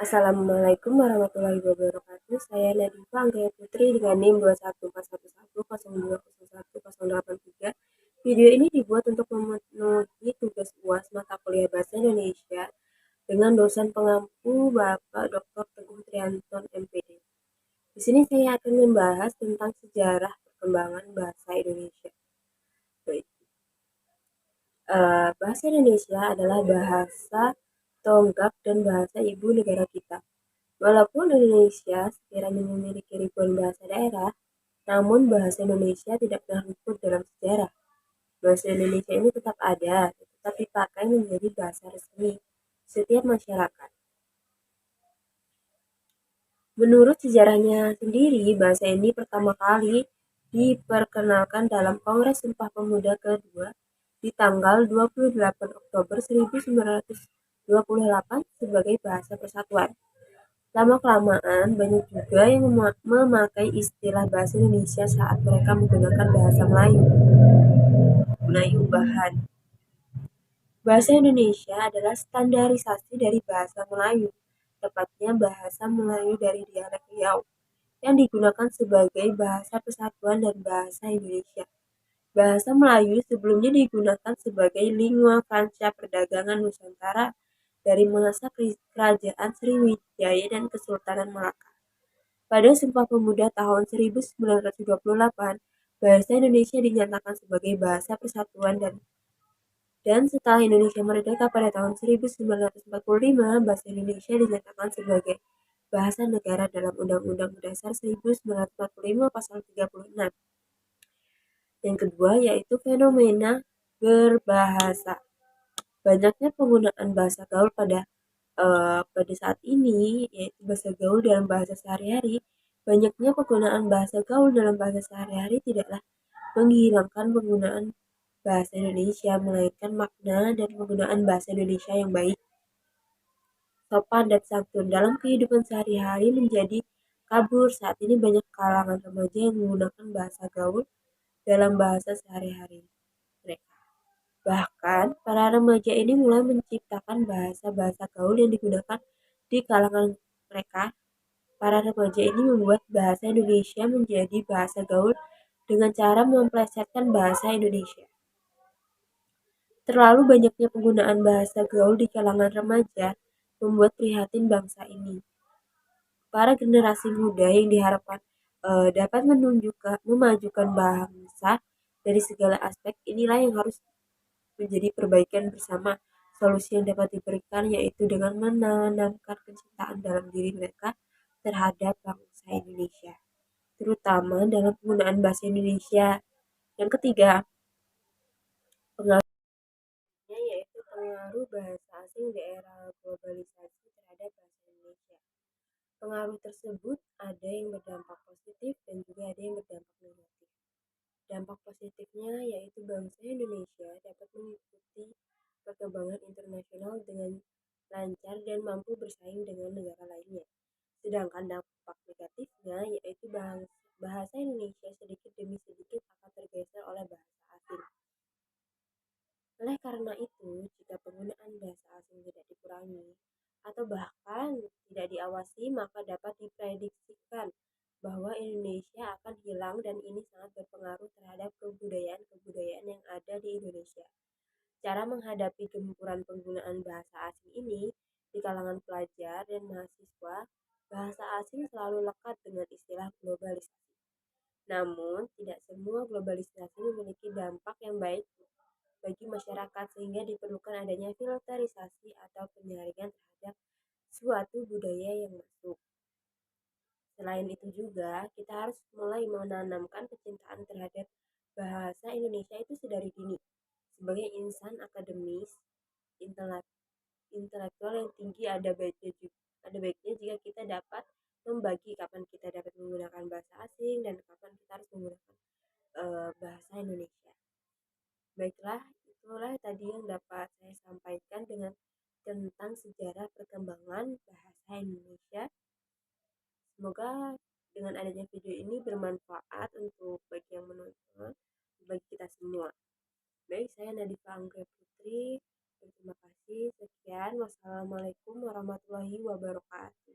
Assalamualaikum warahmatullahi wabarakatuh. Saya Nadifa Anggaya Putri dengan NIM 2141102010883. Video ini dibuat untuk memenuhi tugas UAS mata kuliah Bahasa Indonesia dengan dosen pengampu Bapak Dr. Teguh Trianton MPD. Di sini saya akan membahas tentang sejarah perkembangan bahasa Indonesia. Baik. Bahasa Indonesia adalah bahasa tonggak dan bahasa ibu negara kita. Walaupun Indonesia sekiranya memiliki ribuan bahasa daerah, namun bahasa Indonesia tidak pernah luput dalam sejarah. Bahasa Indonesia ini tetap ada, tetap dipakai menjadi bahasa resmi setiap masyarakat. Menurut sejarahnya sendiri, bahasa ini pertama kali diperkenalkan dalam Kongres Sumpah Pemuda kedua di tanggal 28 Oktober 1928 sebagai bahasa persatuan. Lama-kelamaan, banyak juga yang memakai istilah bahasa Indonesia saat mereka menggunakan bahasa Melayu. Melayu bahan. Bahasa Indonesia adalah standarisasi dari bahasa Melayu, tepatnya bahasa Melayu dari dialek Riau, yang digunakan sebagai bahasa persatuan dan bahasa Indonesia. Bahasa Melayu sebelumnya digunakan sebagai lingua franca perdagangan Nusantara dari masa Kerajaan Sriwijaya dan Kesultanan Malaka. Pada Sumpah Pemuda tahun 1928, bahasa Indonesia dinyatakan sebagai bahasa persatuan dan setelah Indonesia merdeka pada tahun 1945, bahasa Indonesia dinyatakan sebagai bahasa negara dalam Undang-Undang Dasar 1945 Pasal 36. Yang kedua yaitu fenomena berbahasa. Banyaknya penggunaan bahasa gaul pada saat ini, yaitu bahasa gaul dalam bahasa sehari-hari. Banyaknya penggunaan bahasa gaul dalam bahasa sehari-hari tidaklah menghilangkan penggunaan bahasa Indonesia, melainkan makna dan penggunaan bahasa Indonesia yang baik, sopan, dan santun dalam kehidupan sehari-hari menjadi kabur. Saat ini banyak kalangan remaja yang menggunakan bahasa gaul dalam bahasa sehari-hari mereka. Bahkan, para remaja ini mulai menciptakan bahasa-bahasa gaul yang digunakan di kalangan mereka. Para remaja ini membuat bahasa Indonesia menjadi bahasa gaul dengan cara memplesetkan bahasa Indonesia. Terlalu banyaknya penggunaan bahasa gaul di kalangan remaja membuat prihatin bangsa ini. Para generasi muda yang diharapkan dapat memajukan bangsa dari segala aspek, inilah yang harus menjadi perbaikan bersama. Solusi yang dapat diberikan yaitu dengan menanamkan kecintaan dalam diri mereka terhadap bangsa Indonesia, terutama dalam penggunaan bahasa Indonesia. Yang ketiga, pengaruhnya yaitu pengaruh bahasa asing di era globalisasi terhadap bahasa Indonesia. Pengaruh tersebut ada yang berdampak positif dan juga ada yang berdampak negatif. Dampak positifnya yaitu bangsa Indonesia dapat mengikuti perkembangan internasional dengan lancar dan mampu bersaing dengan negara lainnya. Sedangkan dampak negatifnya yaitu bahasa Indonesia sedikit demi sedikit akan tergeser oleh bahasa asing. Oleh karena itu, jika penggunaan bahasa asing tidak dikurangi atau bahkan tidak diawasi, maka dapat diprediksikan bahwa Indonesia akan hilang dan ini sangat berpengaruh terhadap kebudayaan-kebudayaan yang ada di Indonesia. Cara menghadapi gempuran penggunaan bahasa asing ini di kalangan pelajar dan mahasiswa, bahasa asing selalu lekat dengan istilah globalisasi. Namun, tidak semua globalisasi memiliki dampak yang baik bagi masyarakat sehingga diperlukan adanya filterisasi atau penyaringan terhadap suatu budaya yang masuk. Selain itu juga, kita harus mulai menanamkan kecintaan terhadap bahasa Indonesia itu sedari dini. Sebagai insan akademis, intelektual yang tinggi, ada baiknya jika kita dapat membagi kapan kita dapat menggunakan bahasa asing dan kapan kita harus menggunakan bahasa Indonesia. Baiklah, itulah tadi yang dapat saya sampaikan tentang sejarah perkembangan bahasa Indonesia. Semoga dengan adanya video ini bermanfaat untuk bagi yang menonton, bagi kita semua. Baik, saya Nadifa Anggra Putri. Terima kasih. Sekian. Wassalamualaikum warahmatullahi wabarakatuh. warahmatullahi wabarakatuh.